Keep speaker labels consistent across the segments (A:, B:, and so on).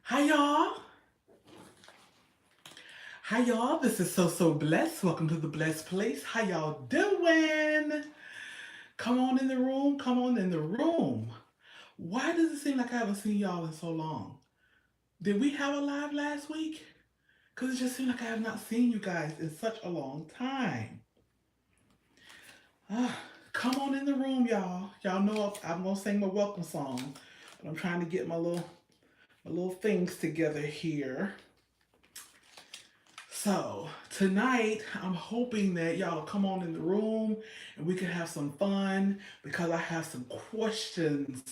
A: Hi y'all. Hi y'all. This is So Blessed. Welcome to the Blessed Place. How y'all doing? Come on in the room. Come on in the room. Why does it seem like I haven't seen y'all in so long? Did we have a live last week? Because it just seems like I have not seen you guys in such a long time. Ah, come on in the room, y'all. Y'all know I'm gonna sing my welcome song, but I'm trying to get my little things together here. So tonight, I'm hoping that y'all come on in the room and we can have some fun because I have some questions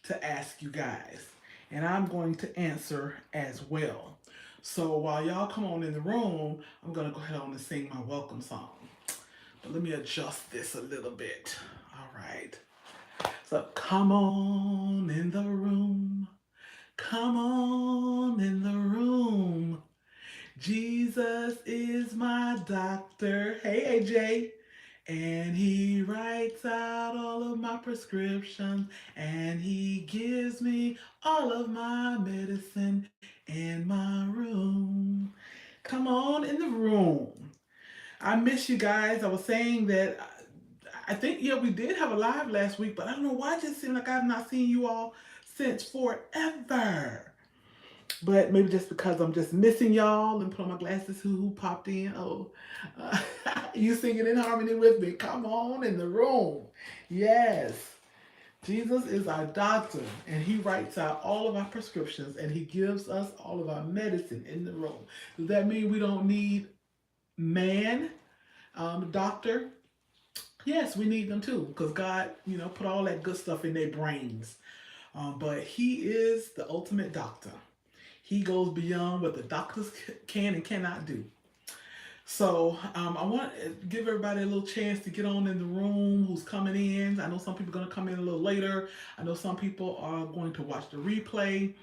A: to ask you guys, and I'm going to answer as well. So while y'all come on in the room, I'm gonna go ahead on and sing my welcome song. But let me adjust this a little bit. All right. So come on in the room. Come on in the room. Jesus is my doctor. Hey, AJ. And he writes out all of my prescriptions and he gives me all of my medicine in my room. Come on in the room. I miss you guys. I was saying that I think, yeah, we did have a live last week, but I don't know why it just seemed like I've not seen you all since forever. But maybe just because I'm just missing y'all and put on my glasses, who popped in? Oh, uh, you singing in harmony with me. Come on in the room. Yes. Jesus is our doctor, and he writes out all of our prescriptions, and he gives us all of our medicine in the room. Does that mean we don't need man, doctor? Yes, we need them too, because God, put all that good stuff in their brains. But he is the ultimate doctor. He goes beyond what the doctors can and cannot do. So I want to give everybody a little chance to get on in the room who's coming in. I know some people are going to come in a little later. I know some people are going to watch the replay.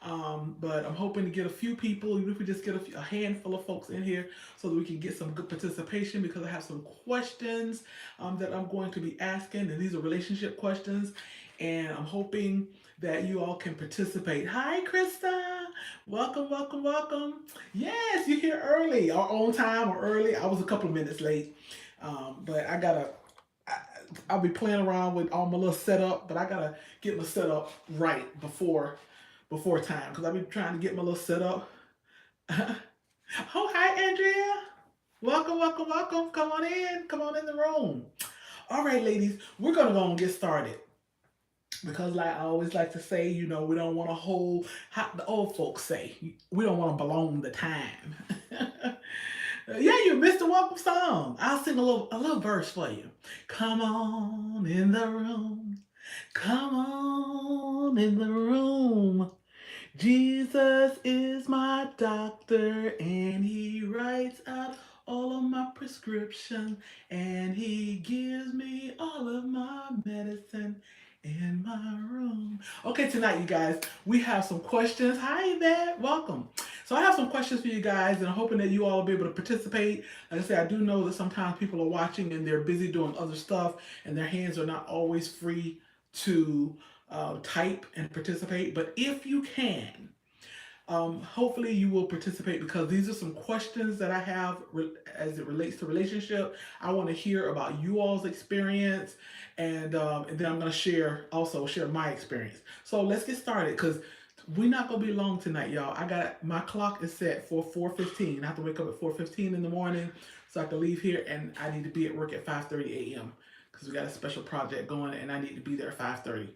A: But I'm hoping to get a few people, even if we just get a handful of folks in here so that we can get some good participation because I have some questions that I'm going to be asking, and these are relationship questions. And I'm hoping that you all can participate. Hi, Krista. Welcome, welcome, welcome. Yes, you're here early or on time or early. I was a couple of minutes late, but I, I'll be playing around with all my little setup, but I gotta get my setup right before time because I've been trying to get my little setup. Oh, hi, Andrea. Welcome, welcome, welcome. Come on in. Come on in the room. All right, ladies, we're gonna go and get started because, like I always like to say, we don't want to hold how the old folks say. We don't want to belong the time. Yeah, you missed a welcome song. I'll sing a little verse for you. Come on in the room. Come on in the room. Jesus is my doctor and he writes out all of my prescription and he gives me all of my medicine in my room. Okay, tonight, you guys, we have some questions. Hi there, welcome. So I have some questions for you guys, and I'm hoping that you all will be able to participate. Like I say, I do know that sometimes people are watching and they're busy doing other stuff, and their hands are not always free to type and participate. But if you can, hopefully you will participate because these are some questions that I have as it relates to relationship. I want to hear about you all's experience, and then I'm going to share my experience. So let's get started because we're not gonna be long tonight, y'all. I got my clock is set for 4:15. I have to wake up at 4:15 in the morning so I can leave here, and I need to be at work at 5:30 a.m. because we got a special project going, and I need to be there at 5:30.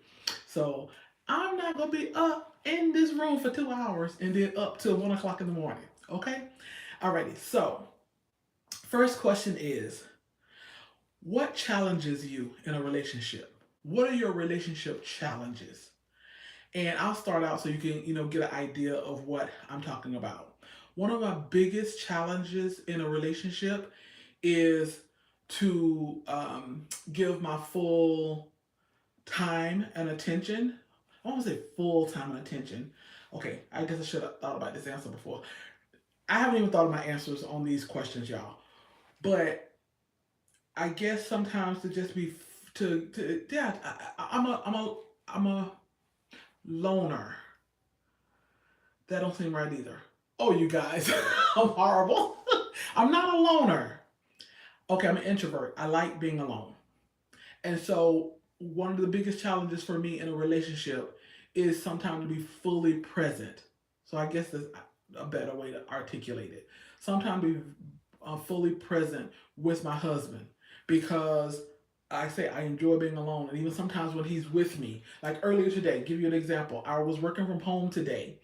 A: So I'm not gonna be up in this room for 2 hours and then up till 1 o'clock in the morning. Okay. Alrighty. So first question is, what challenges you in a relationship? What are your relationship challenges? And I'll start out so you can, get an idea of what I'm talking about. One of my biggest challenges in a relationship is to give my full time and attention. I want to say full time and attention. Okay, I guess I should have thought about this answer before. I haven't even thought of my answers on these questions, y'all. But I guess sometimes to just be to yeah, I'm a loner. That don't seem right either. Oh, you guys, I'm horrible. I'm not a loner. Okay, I'm an introvert. I like being alone. And so one of the biggest challenges for me in a relationship is sometimes to be fully present. So I guess that's a better way to articulate it. Sometimes be fully present with my husband because I say I enjoy being alone, and even sometimes when he's with me. Like earlier today, give you an example. I was working from home today.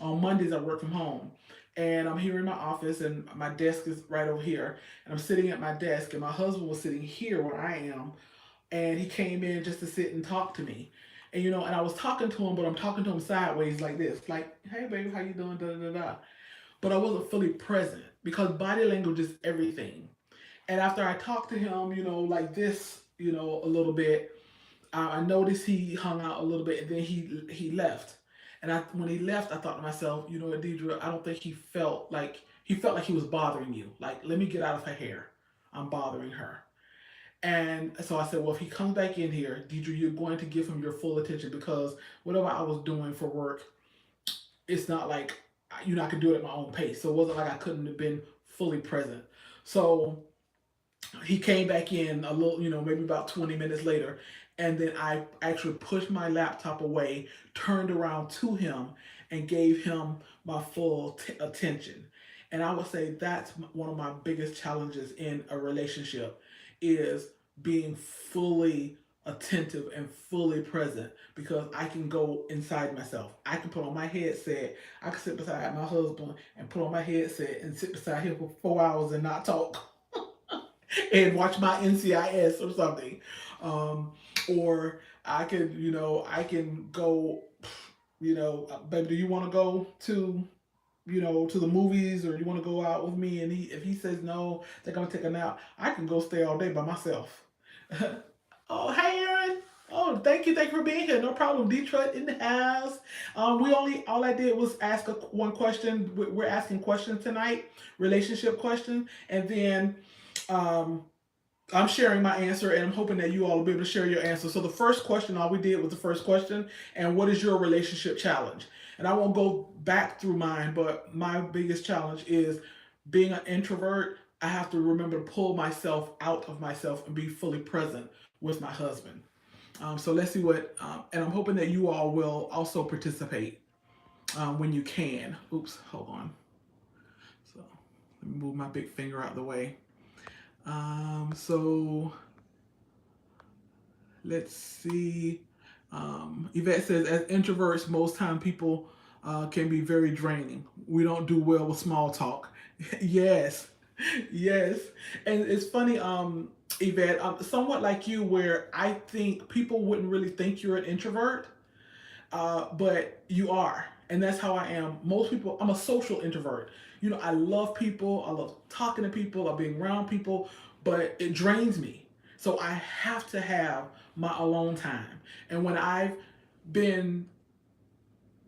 A: On Mondays, I work from home. And I'm here in my office, and my desk is right over here. And I'm sitting at my desk, and my husband was sitting here where I am, and he came in just to sit and talk to me. And and I was talking to him, but I'm talking to him sideways like this, like, "Hey, baby, how you doing?" Da da da da. But I wasn't fully present because body language is everything. And after I talked to him, like this, a little bit, I noticed he hung out a little bit, and then he left. And when he left, I thought to myself, Deidre, I don't think he felt like he was bothering you. Like, let me get out of her hair. I'm bothering her. And so I said, well, if he comes back in here, Deidre, you're going to give him your full attention because whatever I was doing for work, it's not like I could do it at my own pace. So it wasn't like I couldn't have been fully present. So he came back in a little, maybe about 20 minutes later. And then I actually pushed my laptop away, turned around to him, and gave him my full attention. And I would say that's one of my biggest challenges in a relationship is being fully attentive and fully present because I can go inside myself. I can put on my headset. I can sit beside my husband and put on my headset and sit beside him for 4 hours and not talk and watch my NCIS or something. Um, or I can go, baby, do you want to go to the movies, or you want to go out with me? And if he says no, they're going to take a nap, I can go stay all day by myself. Oh, hey, Aaron. Oh, thank you for being here. No problem. Detroit in the house. All I did was ask one question. We're asking questions tonight, relationship questions, and then um, I'm sharing my answer, and I'm hoping that you all will be able to share your answer. So the first question, all we did was the first question, and what is your relationship challenge? And I won't go back through mine, but my biggest challenge is being an introvert. I have to remember to pull myself out of myself and be fully present with my husband. So let's see and I'm hoping that you all will also participate when you can. Oops, hold on. So let me move my big finger out of the way. So let's see. Yvette says, as introverts, most time people can be very draining. We don't do well with small talk. Yes, yes. And it's funny, Yvette, I'm somewhat like you, where I think people wouldn't really think you're an introvert, but you are. And that's how I am. Most people, I'm a social introvert. I love people. I love talking to people. I love being around people, but it drains me. So I have to have my alone time. And when I've been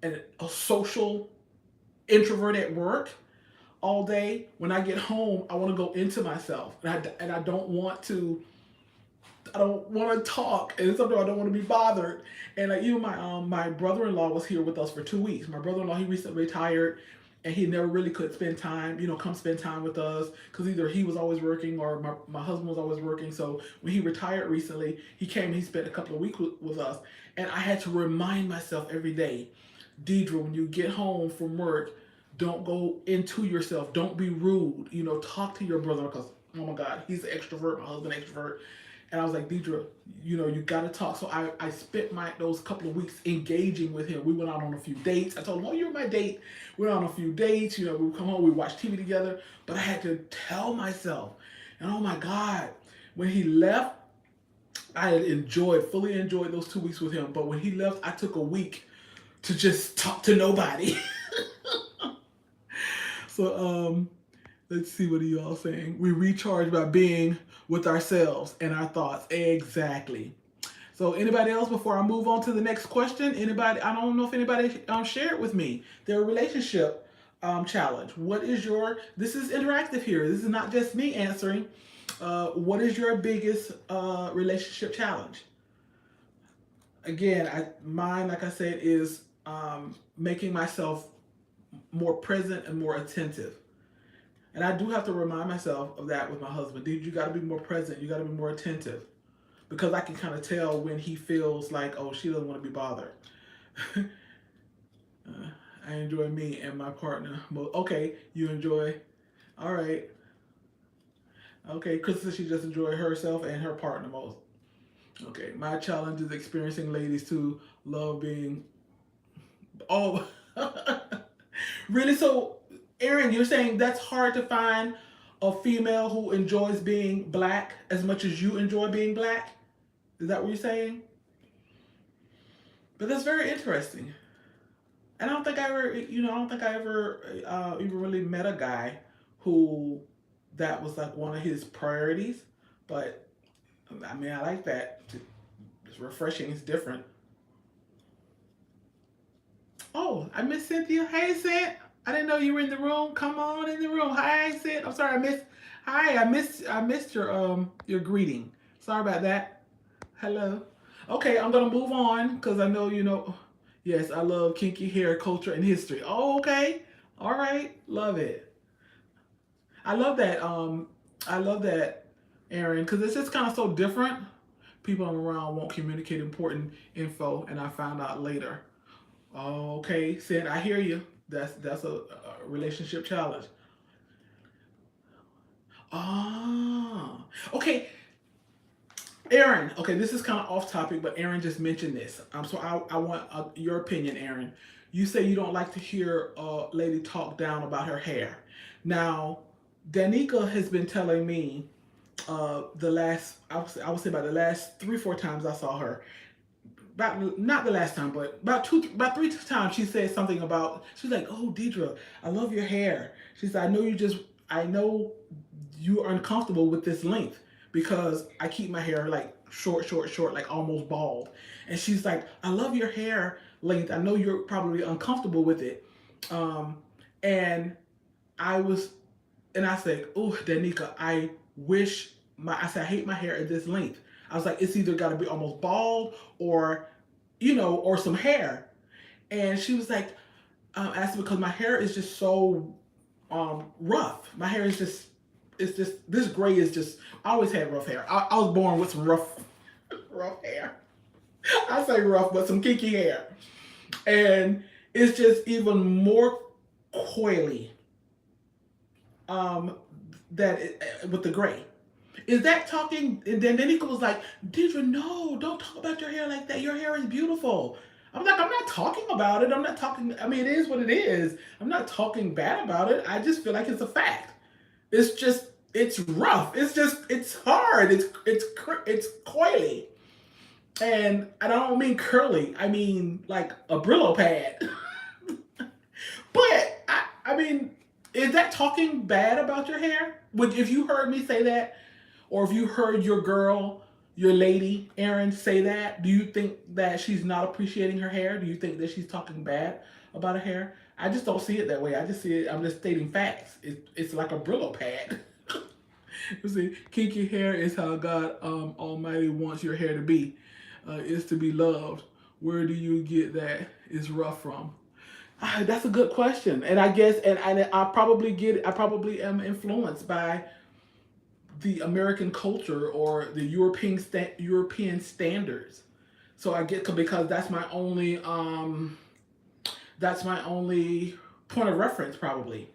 A: a social introvert at work all day, when I get home, I want to go into myself, and I don't want to. I don't want to talk, and sometimes I don't want to be bothered. And like even my brother-in-law was here with us for 2 weeks. My brother-in-law, he recently retired, and he never really could spend time, come spend time with us because either he was always working or my husband was always working. So when he retired recently, he came and he spent a couple of weeks with us, and I had to remind myself every day, Deidre, when you get home from work, don't go into yourself. Don't be rude. Talk to your brother because oh my God, he's an extrovert. My husband extrovert. And I was like, Deidre, you got to talk. So I spent those couple of weeks engaging with him. We went out on a few dates. I told him, oh, you're my date. We went on a few dates. We would come home, we watched TV together. But I had to tell myself, and oh my God, when he left, I had fully enjoyed those 2 weeks with him. But when he left, I took a week to just talk to nobody. So let's see, what are you all saying? We recharge by being with ourselves and our thoughts. Exactly. So anybody else before I move on to the next question? Anybody? I don't know if anybody shared with me their relationship challenge. What is this is interactive here. This is not just me answering. What is your biggest relationship challenge? Again, mine, like I said, is making myself more present and more attentive. And I do have to remind myself of that with my husband. Dude, you got to be more present. You got to be more attentive because I can kind of tell when he feels like, oh, she doesn't want to be bothered. I enjoy me and my partner. Okay, you enjoy. All right. Okay, Krista, she just enjoy herself and her partner most. Okay, my challenge is experiencing ladies to love being. Oh, really? So, Aaron, you're saying that's hard to find a female who enjoys being black as much as you enjoy being black? Is that what you're saying? But that's very interesting. And I don't think I ever, I don't think I ever even really met a guy who that was like one of his priorities. But I mean, I like that. It's refreshing. It's different. Oh, I miss Cynthia. Hey, Cynth. I didn't know you were in the room. Come on in the room. Hi, Cynth. I'm sorry, I missed. Hi, I missed your greeting. Sorry about that. Hello. Okay, I'm gonna move on because I know you know. Yes, I love kinky hair culture and history. Oh, okay. All right. Love it. I love that. I love that, Aaron, because it's just kind of so different. People around won't communicate important info, and I found out later. Oh, okay, Sid, I hear you. That's a relationship challenge. Ah, okay, Aaron. Okay, this is kind of off topic, but Aaron just mentioned this. So I want your opinion, Aaron. You say you don't like to hear a lady talk down about her hair. Now, Danica has been telling me the last I would say about the last 3 4 times I saw her, about not the last time, but about three times she said something about she's like, "Oh, Deidre, I love your hair." She said, I know you are uncomfortable with this length because I keep my hair like short, short, short, like almost bald." And she's like, "I love your hair length. I know you're probably uncomfortable with it." Um, and I was, and I said, "Oh, Danica, I said I hate my hair at this length." I was like, "It's either got to be almost bald or or some hair." And she was like, asked because my hair is just so rough. My hair is just, it's just, this gray is just, I always had rough hair. I was born with some rough hair. I say rough, but some kinky hair. And it's just even more coily um, with the gray. Is that talking? And then Nico was like, Deidre, no, don't talk about your hair like that. Your hair is beautiful. I'm like, I'm not talking about it. I'm not talking. I mean, it is what it is. I'm not talking bad about it. I just feel like it's a fact. It's just, it's rough. It's just, it's hard. It's coily. And I don't mean curly. I mean like a Brillo pad. But I mean, is that talking bad about your hair? Would if you heard me say that, or if you heard your girl, your lady, Erin, say that, do you think that she's not appreciating her hair? Do you think that she's talking bad about her hair? I just don't see it that way. I just see it. I'm just stating facts. It's like a Brillo pad. You see, kinky hair is how God Almighty wants your hair to be. Is to be loved. Where do you get that is rough from? That's a good question, and I guess, and I probably am influenced by the American culture or the European standards. So I get because that's my only point of reference probably.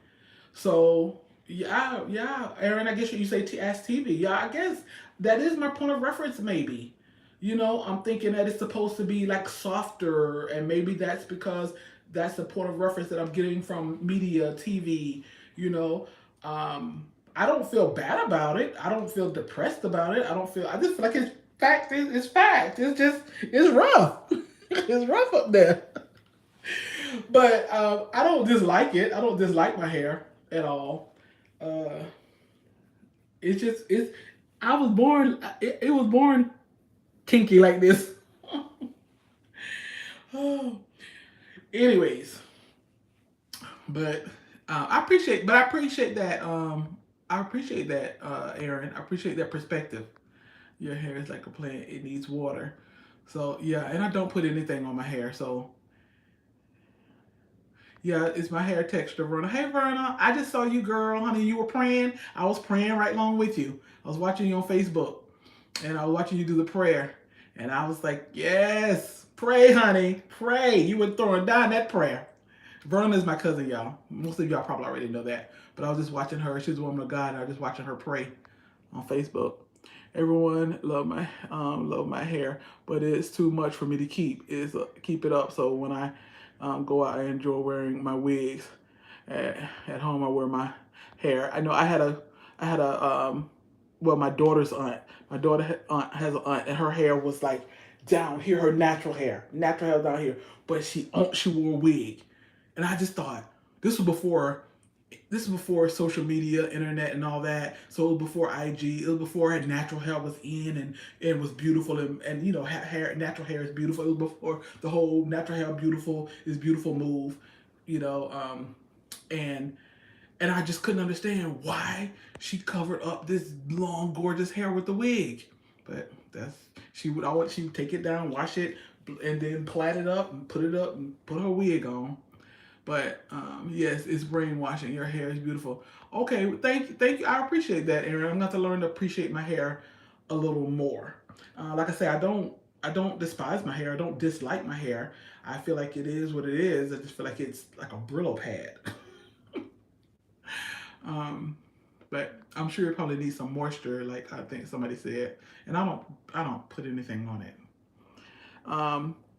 A: So yeah, yeah, Aaron, I guess you say ask TV. Yeah, I guess that is my point of reference maybe. I'm thinking that it's supposed to be like softer, and maybe that's because that's the point of reference that I'm getting from media, TV. You know, I don't feel bad about it. I don't feel depressed about it. I don't feel. I just feel like it's fact. It's fact. It's just it's rough. It's rough up there. But I don't dislike it. I don't dislike my hair at all. Uh, it's just it's. I was born. It was born kinky like this. Anyways, but I appreciate that. I appreciate that, Aaron. I appreciate that perspective. Your hair is like a plant; it needs water. So yeah, and I don't put anything on my hair. So Yeah, it's my hair texture, Verna. Hey, Verna, I just saw you, girl. Honey, you were praying. I was praying right along with you. I was watching you on Facebook, and I was watching you do the prayer. And I was like, yes, pray, honey, pray. You were throwing down that prayer. Verna is my cousin, y'all. Most of y'all probably already know that. But I was just watching her. She's a woman of God, and I was just watching her pray on Facebook. Everyone love my hair, but it's too much for me to keep it up. So when I go out, I enjoy wearing my wigs. At home, I wear my hair. I know I had a well, my daughter's aunt. My aunt has an aunt, and her hair was like down here, her natural hair down here, but she wore a wig, and I just thought this was before social media, internet, and all that. So it was before IG. It was before natural hair was in and it was beautiful. And you know, natural hair is beautiful. It was before the whole natural hair beautiful is beautiful move. You know, and I just couldn't understand why she covered up this long, gorgeous hair with the wig. But she would take it down, wash it, and then plait it up and put it up and put her wig on. But yes, it's brainwashing. Your hair is beautiful. Okay, thank you. I appreciate that, Aaron. I'm going to learn to appreciate my hair a little more. Like I say, I don't despise my hair. I don't dislike my hair. I feel like it is what it is. I just feel like it's like a Brillo pad. um, but I'm sure it probably needs some moisture, like I think somebody said. And I don't put anything on it.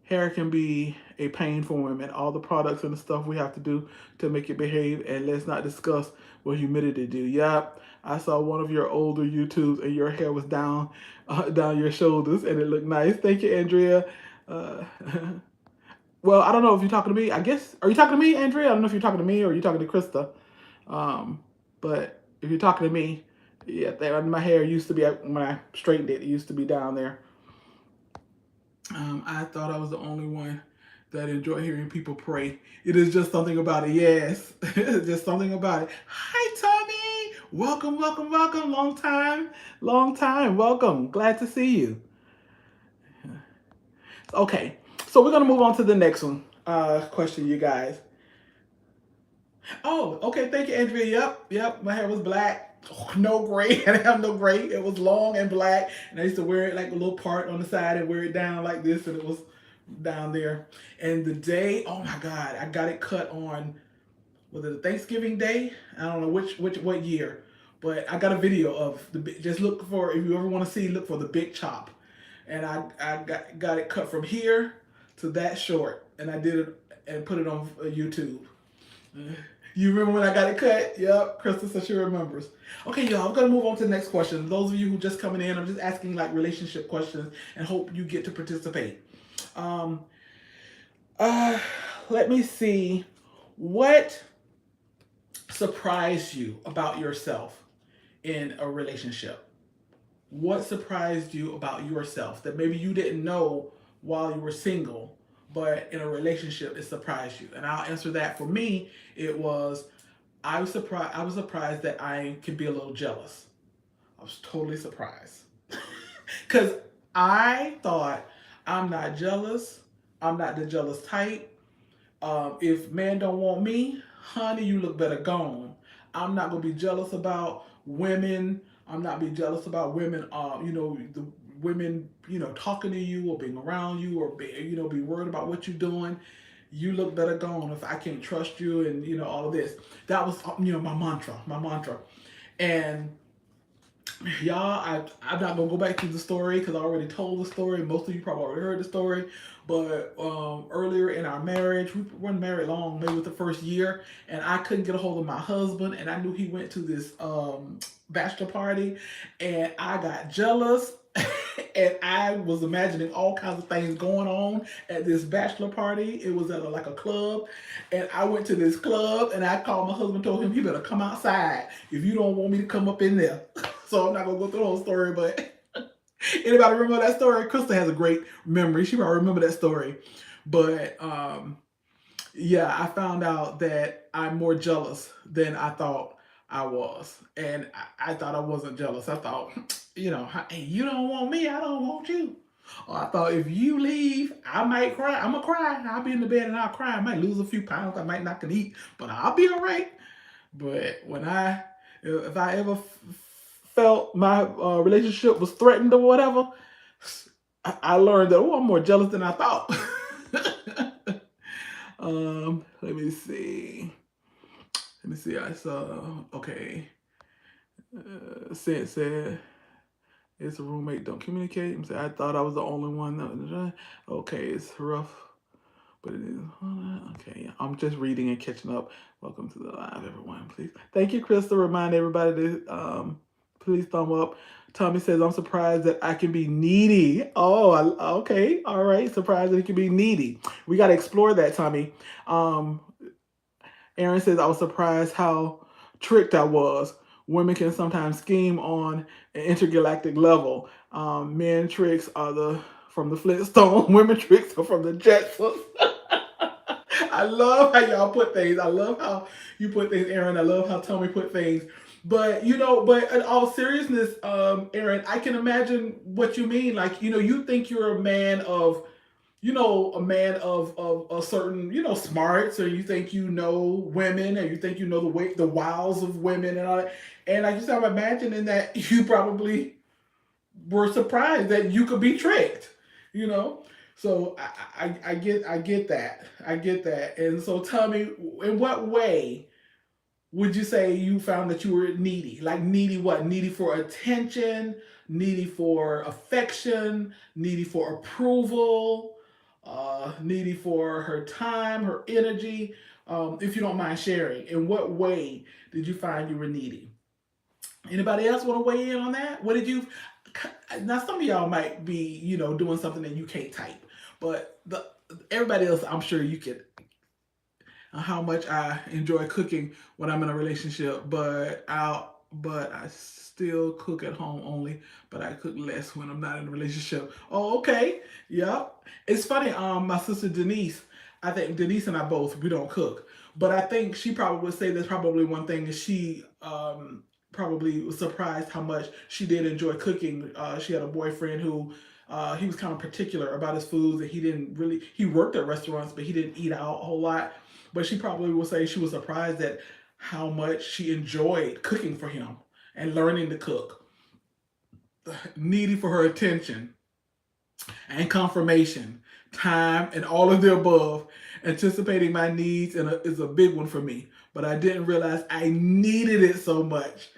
A: Hair can be a pain for women. All the products and the stuff we have to do to make it behave, and let's not discuss what humidity do. Yep, I saw one of your older YouTubes, and your hair was down your shoulders, and it looked nice. Thank you, Andrea. Uh, well, I don't know if you're talking to me. I guess are you talking to me, Andrea? I don't know if you're talking to me or you're talking to Krista. Um, but if you're talking to me, yeah, my hair used to be when I straightened it. It used to be down there. I thought I was the only one that enjoy hearing people pray. It is just something about it. Yes, just something about it. Hi, Tommy. Welcome, welcome, welcome. Long time, long time. Welcome. Glad to see you. Okay, so we're gonna move on to the next one. Question, you guys. Oh, okay. Thank you, Andrea. Yep. My hair was black. Oh, no gray. I didn't have no gray. It was long and black, and I used to wear it like a little part on the side and wear it down like this, and it was down there. And the day, oh my God, I got it cut on, was it a Thanksgiving Day? I don't know what year, but I got a video of just look for, if you ever want to see, look for the big chop. And I got it cut from here to that short, and I did it and put it on YouTube. You remember when I got it cut? Yep, Krista says she remembers. Okay, y'all, I'm gonna move on to the next question. Those of you who just coming in, I'm just asking like relationship questions and hope you get to participate. Um, uh, let me see. What surprised you about yourself in a relationship? What surprised you about yourself that maybe you didn't know while you were single, but in a relationship it surprised you? And I'll answer that. For me, it was I was surprised that I could be a little jealous. I was totally surprised. Cuz I thought I'm not jealous. I'm not the jealous type. If man don't want me, honey, you look better gone. I'm not gonna be jealous about women. I'm not be jealous about women. The women, talking to you or being around you or be worried about what you're doing. You look better gone if I can't trust you and all of this. That was my mantra, and y'all, I'm not gonna go back to the story because I already told the story. Most of you probably already heard the story. But earlier in our marriage, we weren't married long, maybe with the first year, and I couldn't get a hold of my husband, and I knew he went to this bachelor party, and I got jealous. And I was imagining all kinds of things going on at this bachelor party. It was at like a club, and I went to this club, and I called my husband, told him he better come outside if you don't want me to come up in there. So I'm not gonna go through the whole story, but anybody remember that story? Krista has a great memory. She probably remember that story. But yeah, I found out that I'm more jealous than I thought I was. And I thought I wasn't jealous. I thought, hey, you don't want me, I don't want you. Or I thought if you leave, I might cry. I'm gonna cry. I'll be in the bed and I'll cry. I might lose a few pounds. I might not can eat, but I'll be all right. But if I ever felt my relationship was threatened or whatever, I learned that I'm more jealous than I thought. Let me see. Let me see. I saw. Okay. Said it's a roommate. Don't communicate. I thought I was the only one. Okay, it's rough, but it is. Okay, I'm just reading and catching up. Welcome to the live, everyone. Please, thank you, Crystal. Remind everybody to please thumb up. Tommy says, I'm surprised that I can be needy. Oh, okay. All right. Surprised that it can be needy. We got to explore that, Tommy. Um, Aaron says, I was surprised how tricked I was. Women can sometimes scheme on an intergalactic level. Men tricks are from the Flintstones. Women tricks are from the Jetsons. I love how y'all put things. I love how you put things, Aaron. I love how Tommy put things. But but in all seriousness, Aaron, I can imagine what you mean. Like, you think you're a man of a certain, smarts, or you think women, or you think the wiles of women and all that. And I just am imagining that you probably were surprised that you could be tricked, you know. So I get that. I get that. And so tell me, in what way would you say you found that you were needy? Like needy what? Needy for attention, needy for affection, needy for approval, needy for her time, her energy. If you don't mind sharing, in what way did you find you were needy? Anybody else want to weigh in on that? What did you? Now some of y'all might be, doing something that you can't type, but everybody else, I'm sure you could how much I enjoy cooking when I'm in a relationship, but I still cook at home only, but I cook less when I'm not in a relationship. Oh, okay. Yep. It's funny, my sister Denise, I think Denise and I both, we don't cook. But I think she probably would say that's probably one thing that she probably was surprised how much she did enjoy cooking. She had a boyfriend who he was kind of particular about his foods, and he worked at restaurants, but he didn't eat out a whole lot. But she probably will say she was surprised at how much she enjoyed cooking for him and learning to cook. Needy for her attention and confirmation, time, and all of the above. Anticipating my needs is a big one for me, but I didn't realize I needed it so much.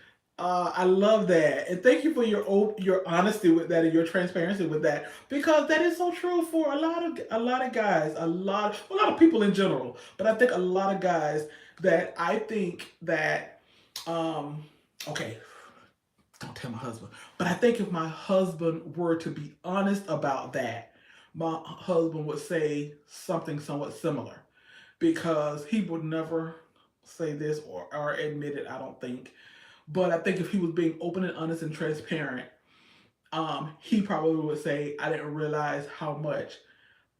A: I love that, and thank you for your honesty with that and your transparency with that, because that is so true for a lot of guys, a lot of people in general. But I think a lot of guys that I think that okay, don't tell my husband. But I think if my husband were to be honest about that, my husband would say something somewhat similar, because he would never say this or admit it, I don't think. But I think if he was being open and honest and transparent, he probably would say, I didn't realize how much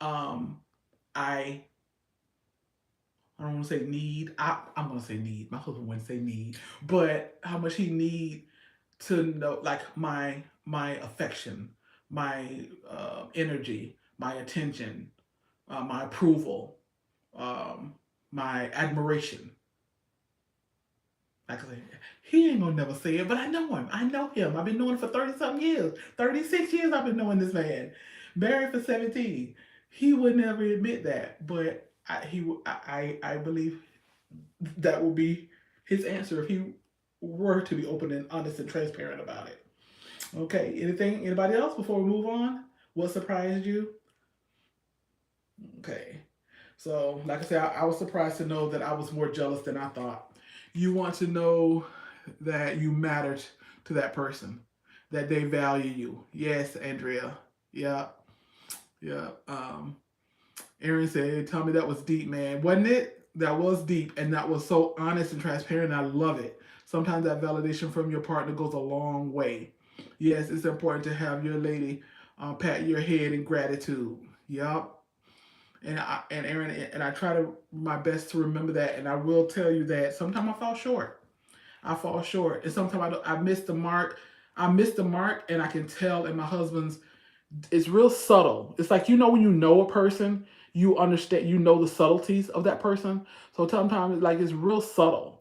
A: um, I I don't want to say need. I'm gonna say need. My husband wouldn't say need, but how much he need to know, like my affection, my energy, my attention, my approval, um, my admiration. Like I say, he ain't gonna never say it, but I know him. I know him. I've been knowing him for 30 something years. 36 years I've been knowing this man. Married for 17. He would never admit that, but I believe that will be his answer if he were to be open and honest and transparent about it. Okay. Anybody else before we move on? What surprised you? Okay. So, like I said, I was surprised to know that I was more jealous than I thought. You want to know that you mattered to that person, that they value you. Yes, Andrea. Yeah, yeah. Aaron said, "Tell me that was deep, man. Wasn't it? That was deep, and that was so honest and transparent. I love it. Sometimes that validation from your partner goes a long way. Yes, it's important to have your lady pat your head in gratitude. Yup. And Aaron, and I try to my best to remember that. And I will tell you that sometimes I fall short. I fall short, and sometimes I miss the mark. I miss the mark, and I can tell in my husband's It's real subtle. It's like, when you know a person, you understand, the subtleties of that person. So sometimes like it's real subtle.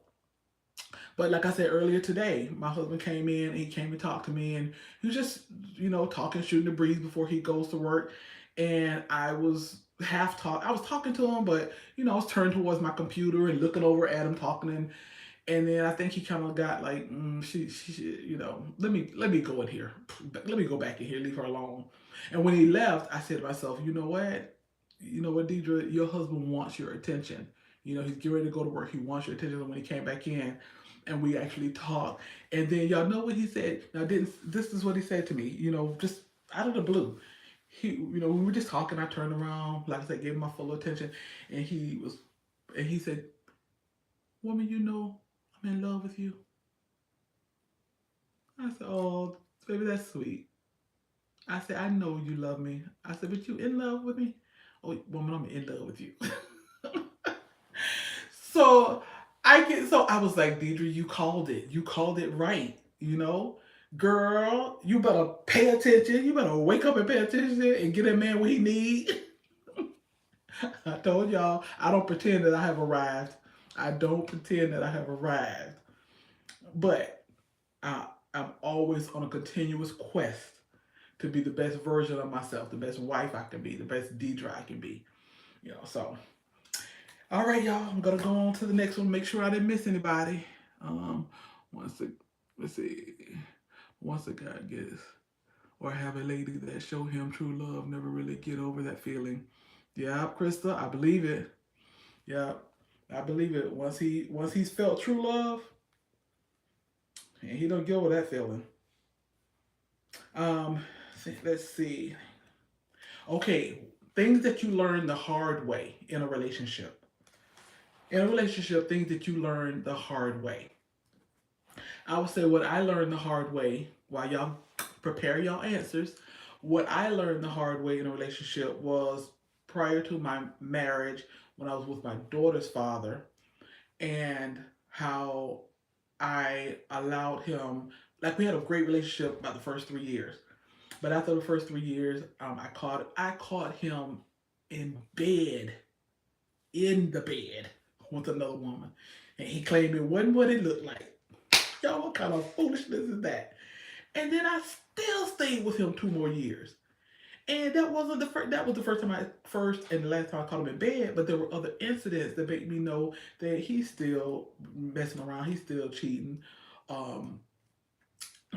A: But like I said earlier today, my husband came in and he came to talk to me, and he was just, talking, shooting the breeze before he goes to work. And I was I was talking to him, but I was turned towards my computer and looking over at him talking, and then I think he kind of got like, she, let me go in here, let me go back in here, leave her alone. And when he left, I said to myself, Deidre, your husband wants your attention. He's getting ready to go to work. He wants your attention. And when he came back in, and we actually talked, and then y'all know what he said. Now, didn't this is what he said to me? Just out of the blue. We were just talking. I turned around, like I said, gave him my full attention, and he said, "Woman, I'm in love with you." I said, "Oh, baby, that's sweet." I said, "I know you love me." I said, "But you in love with me?" "Oh, woman, I'm in love with you." So so I was like, "Deidre, you called it. You called it right. Girl, you better pay attention. You better wake up and pay attention and get that man what he need." I told y'all, I don't pretend that I have arrived. I don't pretend that I have arrived. But I'm always on a continuous quest to be the best version of myself, the best wife I can be, the best Deidre I can be. So all right, y'all. I'm gonna go on to the next one. Make sure I didn't miss anybody. Um, once a let's see, once a guy gets or have a lady that show him true love, never really get over that feeling. Yeah, Krista, I believe it. Yeah, I believe it. Once he's felt true love, and he don't get over that feeling. Um, let's see. Okay, things that you learn the hard way in a relationship. In a relationship, things that you learn the hard way. I would say what I learned the hard way, while y'all prepare y'all answers, what I learned the hard way in a relationship was prior to my marriage, when I was with my daughter's father, and how I allowed him, like, we had a great relationship about the first 3 years. But after the first 3 years, I caught him in bed, in the bed with another woman, and he claimed it wasn't what it looked like. Y'all, what kind of foolishness is that? And then I still stayed with him 2 more years. And that wasn't the first. That was the first and the last time I caught him in bed. But there were other incidents that made me know that he's still messing around. He's still cheating. Um,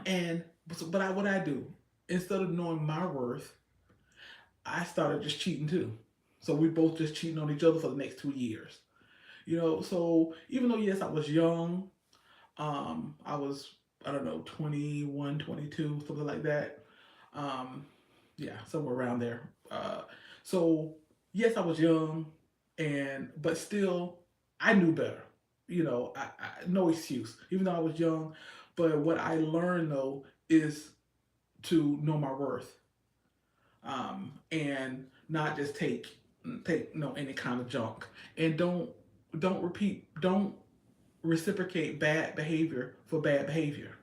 A: and what I do, instead of knowing my worth, I started just cheating too. So we both just cheating on each other for the next 2 years. So even though yes, I was young, I was, I don't know, 21, 22, something like that. Um, yeah, somewhere around there. So yes, I was young, but still, I knew better. No excuse. Even though I was young, but what I learned though is to know my worth, and not just take any kind of junk, and don't reciprocate bad behavior for bad behavior.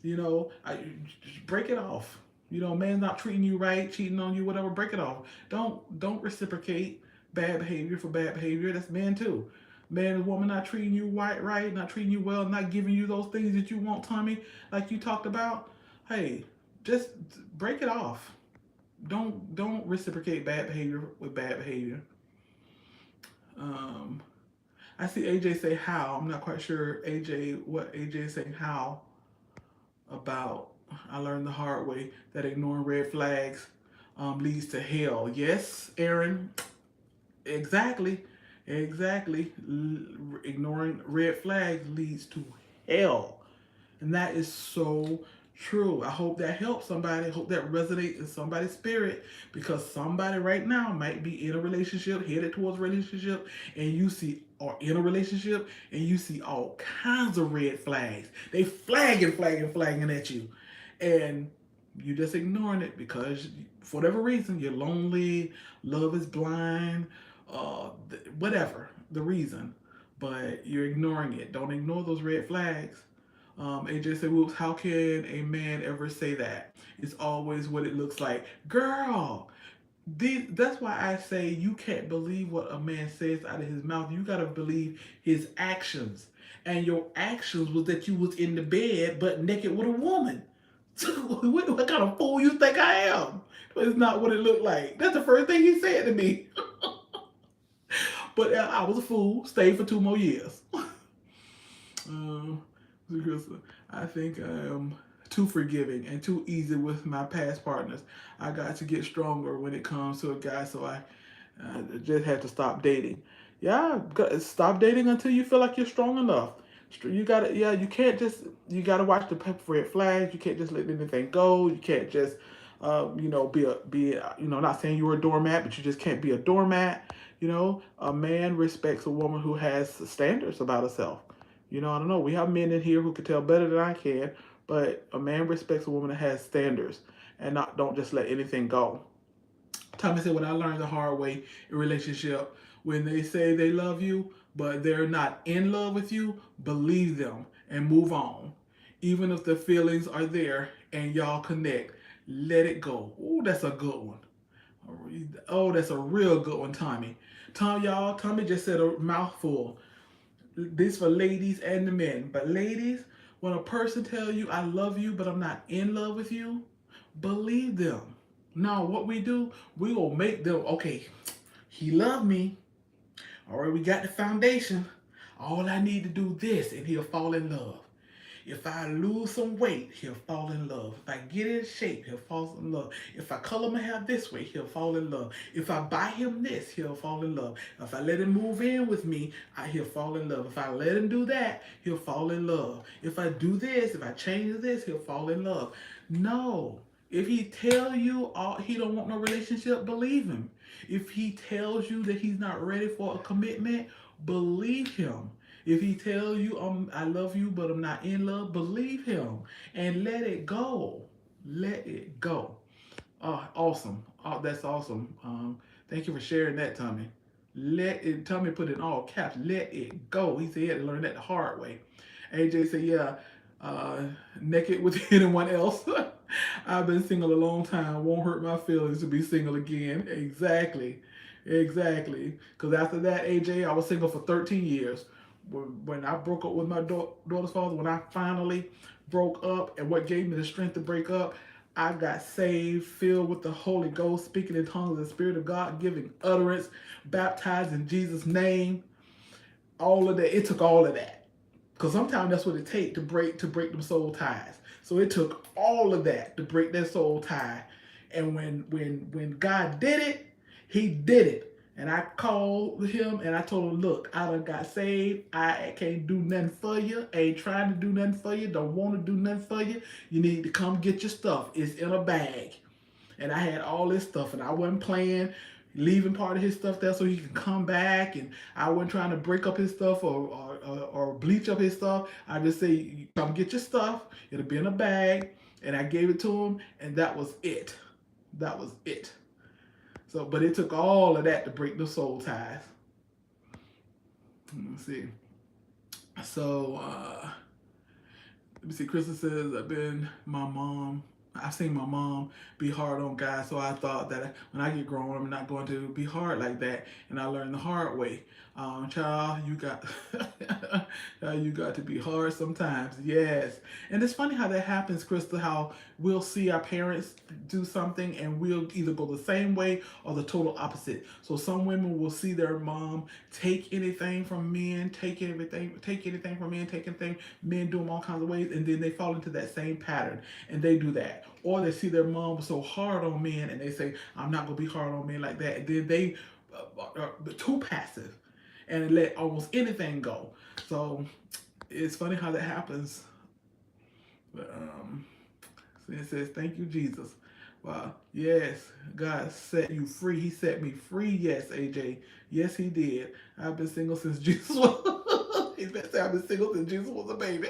A: Just break it off. Man's not treating you right, cheating on you, whatever. Break it off. Don't reciprocate bad behavior for bad behavior. That's man too. Man and woman not treating you right, not treating you well, not giving you those things that you want, Tommy, like you talked about. Hey, just break it off. Don't reciprocate bad behavior with bad behavior. Um, I see AJ say how. I'm not quite sure AJ what AJ is saying how about. I learned the hard way that ignoring red flags leads to hell. Yes, Aaron, exactly, exactly. Ignoring red flags leads to hell, and that is so true. I hope that helps somebody. I hope that resonates in somebody's spirit, because somebody right now might be in a relationship, headed towards a relationship, and you see, or in a relationship, and you see all kinds of red flags. They flagging at you. And you just ignoring it because for whatever reason you're lonely, love is blind, whatever the reason, but you're ignoring it. Don't ignore those red flags. AJ said, "Whoops, how can a man ever say that? It's always what it looks like." Girl, that's why I say you can't believe what a man says out of his mouth. You gotta believe his actions. And your actions was that you was in the bed but naked with a woman. What kind of fool you think I am? It's not what it looked like. That's the first thing he said to me. But I was a fool. Stayed for 2 more years. Um, because I think I am too forgiving and too easy with my past partners. I got to get stronger when it comes to a guy, so I just had to stop dating. Yeah, stop dating until you feel like you're strong enough. You gotta, yeah, you gotta watch the red flags. You can't just let anything go. You can't just, not saying you're a doormat, but you just can't be a doormat. A man respects a woman who has standards about herself. I don't know. We have men in here who can tell better than I can, but a man respects a woman that has standards and not don't just let anything go. Tommy said, "What I learned the hard way in relationship, when they say they love you, but they're not in love with you, believe them and move on. Even if the feelings are there and y'all connect, let it go." Oh, that's a good one. Oh, that's a real good one, Tommy. Tommy just said a mouthful. This for ladies and the men. But ladies, when a person tell you I love you, but I'm not in love with you, believe them. Now, what we do, we will make them, okay, he loved me. All right, we got the foundation. All I need to do this and he'll fall in love. If I lose some weight, he'll fall in love. If I get in shape, he'll fall in love. If I color my hair this way, he'll fall in love. If I buy him this, he'll fall in love. If I let him move in with me, he'll fall in love. If I let him do that, he'll fall in love. If I do this, if I change this, he'll fall in love. No. If he tell you he don't want no relationship, believe him. If he tells you that he's not ready for a commitment, believe him. If he tells you I love you but I'm not in love, believe him and let it go. Let it go. Oh, awesome. Oh, that's awesome. Thank you for sharing that, Tommy. Tommy put in all caps, let it go. He said he had to learn that the hard way. AJ said, yeah, naked with anyone else. I've been single a long time. Won't hurt my feelings to be single again. Exactly. Exactly. Because after that, AJ, I was single for 13 years. When I broke up with my daughter's father, when I finally broke up, and what gave me the strength to break up, I got saved, filled with the Holy Ghost, speaking in tongues, the Spirit of God, giving utterance, baptized in Jesus' name. All of that. It took all of that. Because sometimes that's what it takes to break them soul ties. So it took all of that to break that soul tie. And when God did it, he did it. And I called him and I told him, look, I done got saved. I can't do nothing for you. I ain't trying to do nothing for you. Don't want to do nothing for you. You need to come get your stuff. It's in a bag. And I had all this stuff and I wasn't playing, leaving part of his stuff there so he can come back. And I wasn't trying to break up his stuff or bleach up his stuff. I just say, come get your stuff. It'll be in a bag. And I gave it to him, and that was it. That was it. So, but it took all of that to break the soul ties. Let's see. So, let me see. Krista says, I've seen my mom be hard on guys, so I thought that when I get grown, I'm not going to be hard like that, and I learned the hard way. Child, you got to be hard sometimes. Yes, and it's funny how that happens, Krista. How we'll see our parents do something, and we'll either go the same way or the total opposite. So some women will see their mom take anything from men, take anything from men, take anything men do them all kinds of ways, and then they fall into that same pattern, and they do that. Or they see their mom was so hard on men, and they say, "I'm not gonna be hard on men like that." And then they are too passive and let almost anything go. So it's funny how that happens. But it says, "Thank you, Jesus." Wow. Yes, God set you free. He set me free. Yes, AJ. Yes, he did. I've been single since Jesus was. He said, I've been single since Jesus was a baby.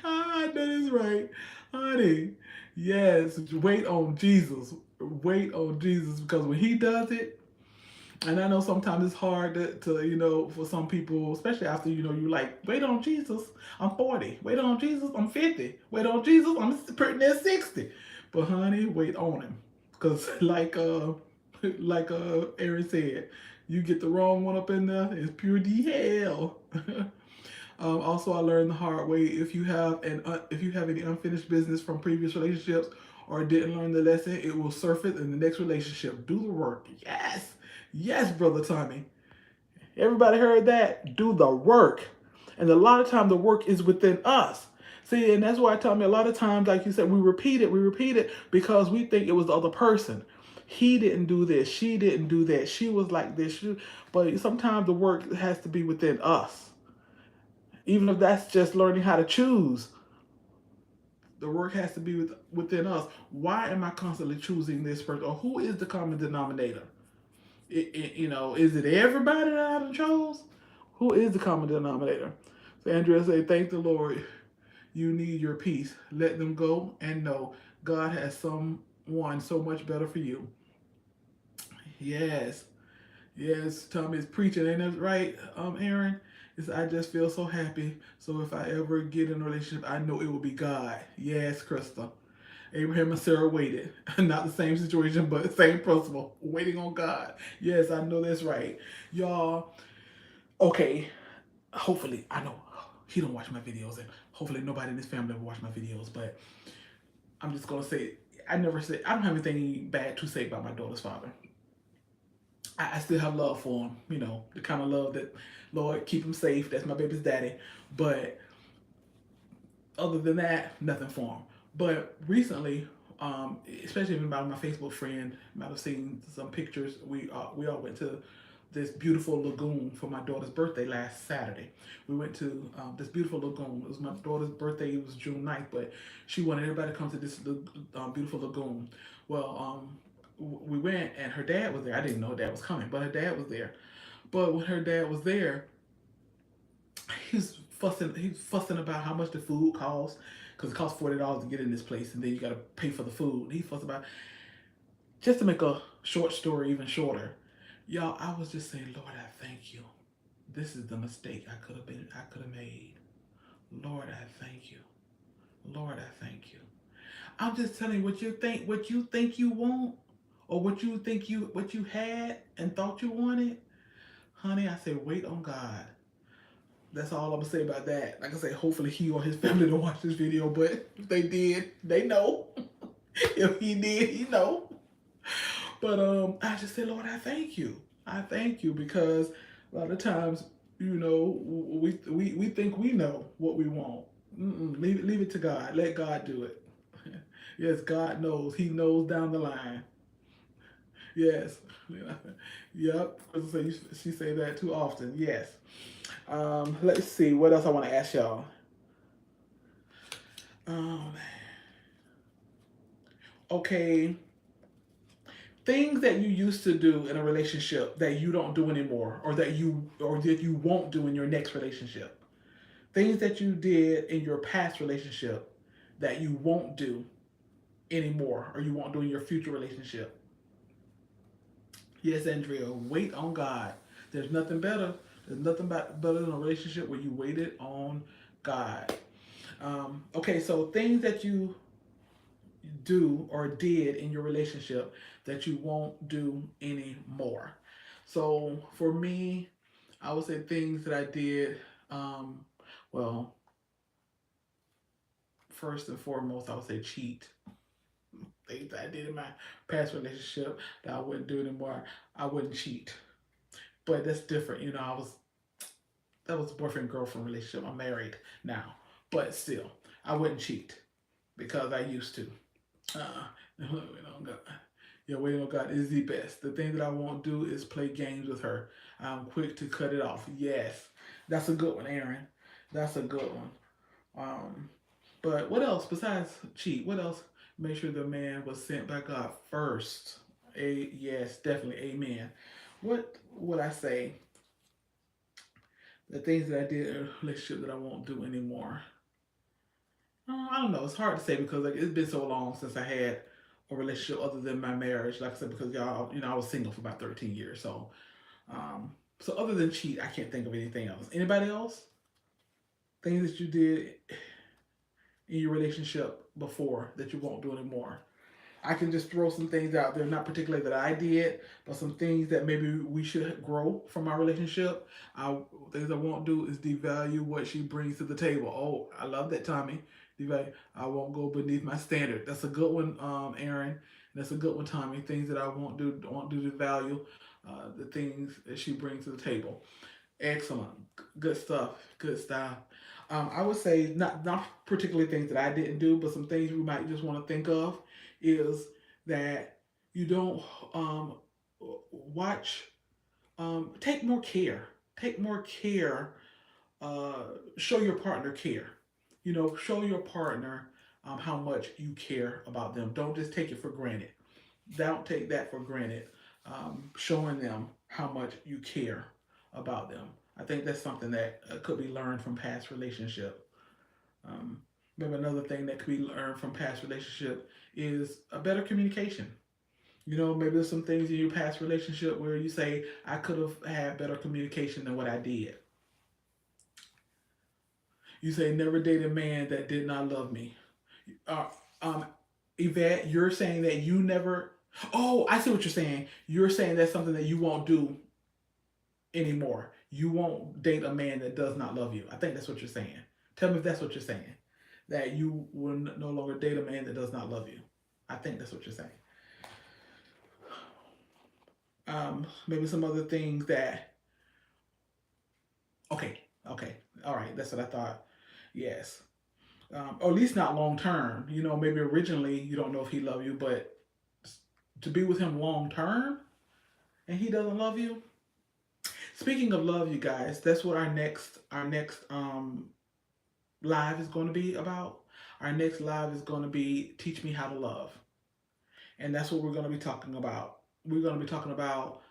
A: That is right, honey. Yes, wait on Jesus. Wait on Jesus, because when he does it, And I know sometimes it's hard for some people, especially after, you like, wait on Jesus, I'm 40. Wait on Jesus, I'm 50. Wait on Jesus, I'm pretty near 60. But honey, wait on him. Because like Aaron said, you get the wrong one up in there, it's pure D hell. Also, I learned the hard way. If you have any unfinished business from previous relationships or didn't learn the lesson, it will surface in the next relationship. Do the work. Yes, yes, brother Tommy. Everybody heard that? Do the work, and a lot of time the work is within us. See, and that's why I tell me a lot of times, like you said, we repeat it because we think it was the other person. He didn't do this. She didn't do that. She was like this. But sometimes the work has to be within us. Even if that's just learning how to choose, the work has to be within us. Why am I constantly choosing this person? Or who is the common denominator? Is it everybody that I done chose? Who is the common denominator? So Andrea say, thank the Lord. You need your peace. Let them go and know God has someone so much better for you. Yes. Yes, Tom is preaching, ain't that right, Aaron? I just feel so happy. So if I ever get in a relationship, I know it will be God. Yes, Krista. Abraham and Sarah waited. Not the same situation, but the same principle. Waiting on God. Yes, I know that's right. Y'all, okay. Hopefully, I know he don't watch my videos, and hopefully nobody in his family will watch my videos, but I'm just gonna say I don't have anything bad to say about my daughter's father. I still have love for him, the kind of love that, Lord, keep him safe. That's my baby's daddy. But other than that, nothing for him. But recently, especially about my Facebook friend, might have seen some pictures. We all went to this beautiful lagoon for my daughter's birthday last Saturday. We went to this beautiful lagoon. It was my daughter's birthday. It was June 9th, but she wanted everybody to come to this beautiful lagoon. Well, we went and her dad was there. I didn't know dad was coming, but her dad was there. But when her dad was there, he's fussing about how much the food costs because it costs $40 to get in this place, and then you got to pay for the food. He fussed about just to make a short story even shorter. Y'all, I was just saying, Lord, I thank you. This is the mistake I could have made. Lord, I thank you. Lord, I thank you. I'm just telling you what you think you want, or what you had and thought you wanted. Honey, I say wait on God. That's all I'm gonna say about that. Like I say, hopefully he or his family don't watch this video, but if they did, they know. If he did, he know. But I just say, Lord, I thank you. I thank you because a lot of times, we think we know what we want. Leave it to God. Let God do it. Yes, God knows. He knows down the line. Yes. Yep. She say that too often. Yes. Let's see. What else I want to ask y'all? Um, okay. Things that you used to do in a relationship that you don't do anymore, or that you won't do in your next relationship. Things that you did in your past relationship that you won't do anymore, or you won't do in your future relationship. Yes, Andrea, wait on God. There's nothing better. There's nothing better than a relationship where you waited on God. Okay, so things that you do or did in your relationship that you won't do anymore. So for me, I would say things that I did. Um, well, first and foremost, I would say cheat. Things that I did in my past relationship that I wouldn't do anymore. I wouldn't cheat, but that's different. That was a boyfriend girlfriend relationship. I'm married now, but still, I wouldn't cheat because I used to. Waiting on God. Yeah, waiting on God is the best. The thing that I won't do is play games with her. I'm quick to cut it off. Yes, that's a good one, Aaron. That's a good one. Um, but what else besides cheat? What else? Make sure the man was sent by God first. Yes, definitely. Amen. What would I say? The things that I did in a relationship that I won't do anymore. I don't know. It's hard to say because like it's been so long since I had a relationship other than my marriage. Like I said, because y'all, I was single for about 13 years. So, So other than cheat, I can't think of anything else. Anybody else? Things that you did in your relationship before that you won't do anymore? I can just throw some things out there, not particularly that I did, but some things that maybe we should grow from our relationship. I, things I won't do is devalue what she brings to the table. Oh, I love that, Tommy. Devalue. I won't go beneath my standard. That's a good one, Aaron. That's a good one, Tommy. Things that I won't do to value the things that she brings to the table. Excellent, good stuff, good style. I would say not particularly things that I didn't do, but some things we might just want to think of is that you don't watch. Take more care. Take more care. Show your partner care. You know, show your partner how much you care about them. Don't just take it for granted. Don't take that for granted. Showing them how much you care about them. I think that's something that could be learned from past relationship. Um, Maybe another thing that could be learned from past relationship is a better communication. You know, maybe there's some things in your past relationship where you say, I could have had better communication than what I did. You say, never date a man that did not love me. Uh, um, Yvette, you're saying that you never. Oh, I see what you're saying. You're saying that's something that you won't do anymore. You won't date a man that does not love you. I think that's what you're saying. Tell me if that's what you're saying. That you will no longer date a man that does not love you. I think that's what you're saying. Maybe some other things that. Okay, okay, all right. That's what I thought. Yes, or at least not long term. You know, maybe originally you don't know if he love you, but to be with him long term and he doesn't love you. Speaking of love, you guys, that's what our next live is going to be about. Our next live is going to be teach me how to love, and that's what we're going to be talking about. We're going to be talking about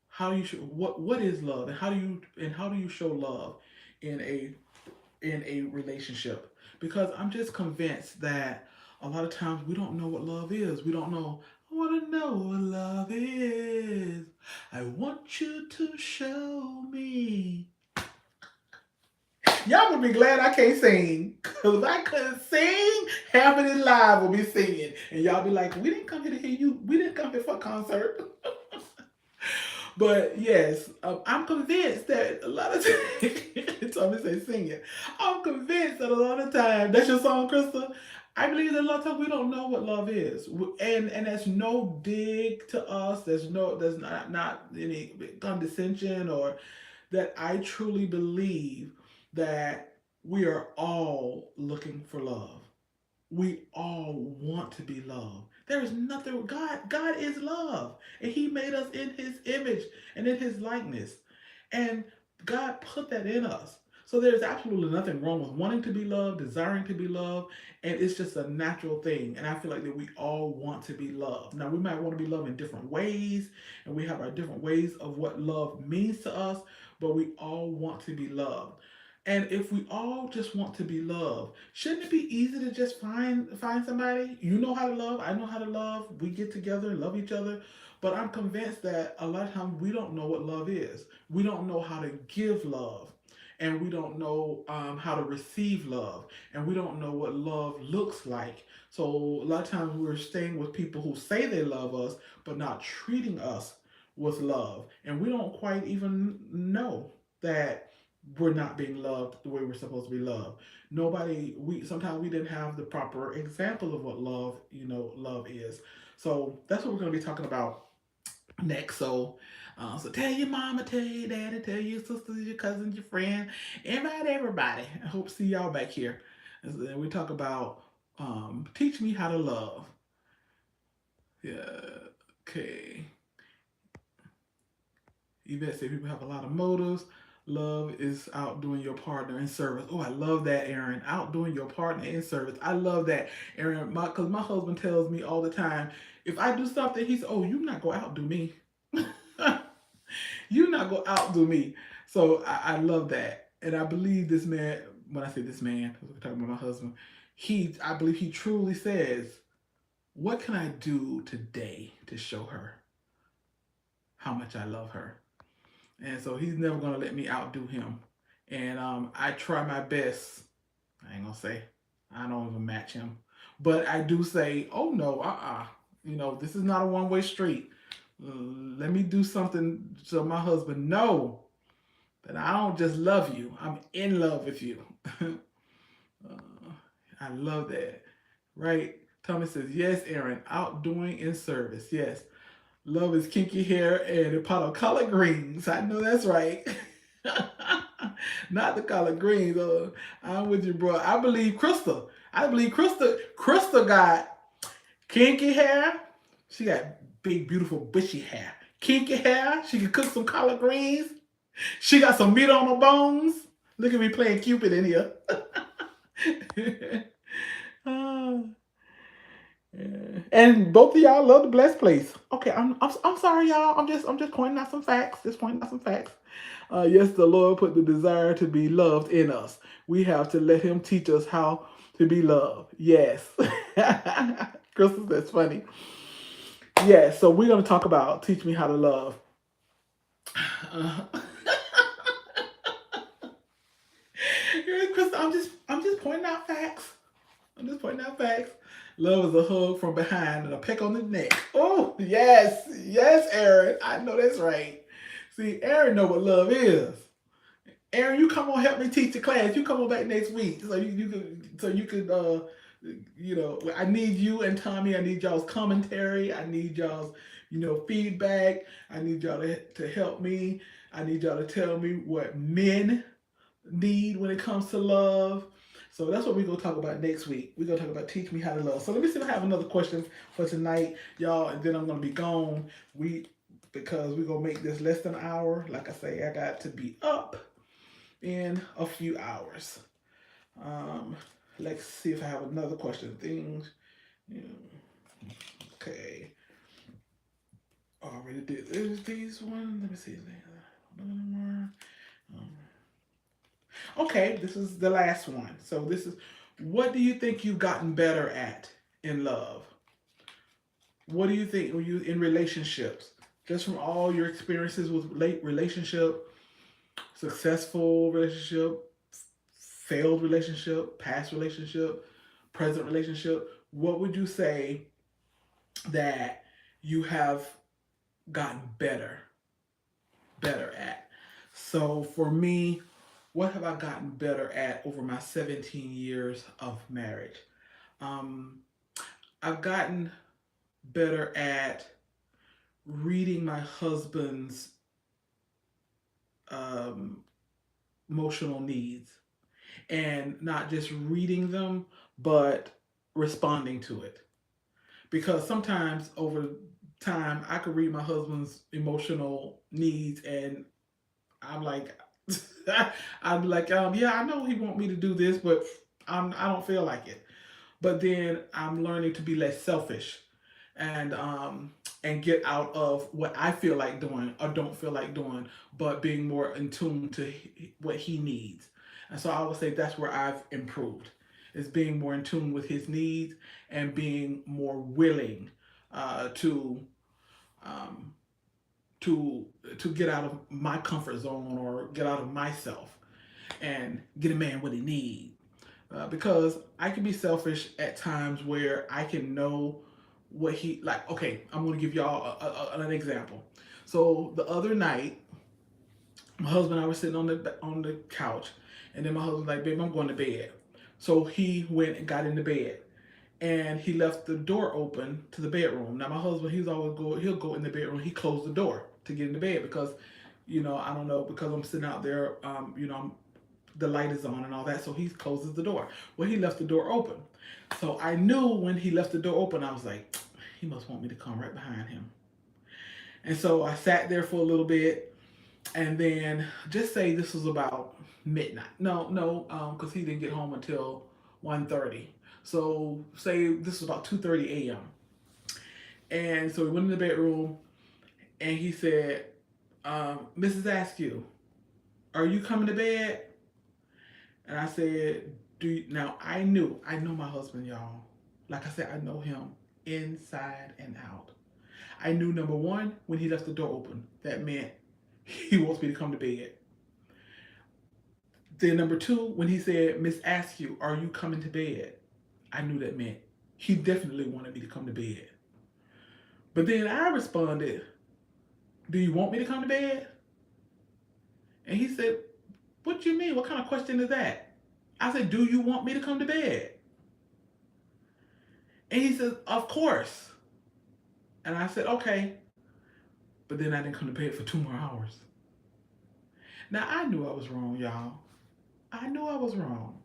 A: how you should what is love and how do you show love in a relationship, because I'm just convinced that a lot of times we don't know what love is. We don't know. I want to know what love is. I want you to show me. Y'all would be glad I can't sing. Because if I couldn't sing, half of this live will be singing. And y'all be like, we didn't come here to hear you. We didn't come here for a concert. But yes, I'm convinced that a lot of times, Tommy say sing it. I'm convinced that a lot of times, that's your song, Krista. I believe that a lot of times we don't know what love is, and that's no dig to us. There's not any condescension, or that I truly believe that we are all looking for love. We all want to be loved. There is nothing. God is love, and He made us in His image and in His likeness, and God put that in us. So there's absolutely nothing wrong with wanting to be loved, desiring to be loved, and it's just a natural thing. And I feel like that we all want to be loved. Now we might want to be loved in different ways, and we have our different ways of what love means to us, but we all want to be loved. And if we all just want to be loved, shouldn't it be easy to just find somebody? You know how to love, I know how to love. We get together and love each other. But I'm convinced that a lot of times we don't know what love is. We don't know how to give love. And we don't know how to receive love. And we don't know what love looks like. So a lot of times we're staying with people who say they love us, but not treating us with love. And we don't quite even know that we're not being loved the way we're supposed to be loved. Nobody, we sometimes we didn't have the proper example of what love is. So that's what we're going to be talking about next. So tell your mama, tell your daddy, tell your sisters, your cousins, your friends, invite everybody. I hope to see y'all back here. And so then we talk about teach me how to love. Yeah. Okay. Yvette said people have a lot of motives. Love is outdoing your partner in service. Oh, I love that, Aaron. Outdoing your partner in service. I love that, Aaron. Because my husband tells me all the time, if I do something, he says, "Oh, you're not gonna outdo me. You're not gonna outdo me." So I love that, and I believe this man. When I say this man, we're talking about my husband. I believe he truly says, "What can I do today to show her how much I love her?" And so he's never gonna let me outdo him. And I try my best. I ain't gonna say I don't even match him, but I do say, oh no, this is not a one-way street. Let me do something so my husband know that I don't just love you, I'm in love with you. I love that. Right? Thomas says, yes, Aaron, outdoing in service. Yes. Love is kinky hair and a pot of collard greens. I know that's right. Not the collard greens. I'm with you, bro. I believe Krista. Krista got kinky hair. She got big, beautiful, bushy hair. Kinky hair. She can cook some collard greens. She got some meat on her bones. Look at me playing Cupid in here. Ah, yeah. And both of y'all love the blessed place. Okay, I'm sorry, y'all. I'm just pointing out some facts. Just pointing out some facts. Yes, the Lord put the desire to be loved in us. We have to let Him teach us how to be loved. Yes, Crystal, that's funny. Yes, so we're gonna talk about teach me how to love. Uh, Crystal, I'm just pointing out facts. I'm just pointing out facts. Love is a hug from behind and a peck on the neck. Oh, yes. Yes, Aaron. I know that's right. See, Aaron know what love is. Aaron, you come on help me teach the class. You come on back next week. So I need you and Tommy. I need y'all's commentary. I need y'all's, feedback. I need y'all to help me. I need y'all to tell me what men need when it comes to love. So that's what we're gonna talk about next week. We're gonna talk about teach me how to love. So let me see if I have another question for tonight, y'all, and then I'm gonna be gone. Because we're gonna make this less than an hour. Like I say, I got to be up in a few hours. Um, let's see if I have another question. Things, okay. Already did these one. Let me see. Okay, this is the last one. So this is, what do you think you've gotten better at in love? What do you think when you in relationships? Just from all your experiences with late relationship, successful relationship, failed relationship, past relationship, present relationship, what would you say that you have gotten better at? So for me, what have I gotten better at over my 17 years of marriage? Um, I've gotten better at reading my husband's um, emotional needs, and not just reading them, but responding to it. Because sometimes over time, I could read my husband's emotional needs, and I'm like, I'm like, yeah, I know he want me to do this, but I don't feel like it. But then I'm learning to be less selfish, and get out of what I feel like doing or don't feel like doing, but being more in tune to what he needs. And so I would say that's where I've improved, is being more in tune with his needs and being more willing to um, to get out of my comfort zone or get out of myself and get a man what he needs. Because I can be selfish at times where I can know what he like. Okay, I'm going to give y'all an example. So the other night, my husband and I were sitting on the couch, and then my husband was like, "Babe, I'm going to bed." So he went and got into bed, and he left the door open to the bedroom. Now my husband, he'll go in the bedroom. He closed the door to get into bed because, I don't know, because I'm sitting out there. The light is on and all that, so he closes the door. Well, he left the door open, so I knew when he left the door open, I was like, he must want me to come right behind him. And so I sat there for a little bit, and then just say this was about midnight. No, no, because he didn't get home until 1:30. So say this was about 2:30 a.m. And so we went in the bedroom, and he said, "Mrs. Askew, are you coming to bed?" And I said, now I know my husband, y'all. Like I said, I know him inside and out. I knew, number one, when he left the door open, that meant he wants me to come to bed. Then number two, when he said, Miss Askew, are you coming to bed? I knew that meant he definitely wanted me to come to bed. But then I responded, do you want me to come to bed? And he said, what do you mean? What kind of question is that? I said, do you want me to come to bed? And he said, of course. And I said, okay. But then I didn't come to bed for 2 more hours. Now I knew I was wrong, y'all. I knew I was wrong.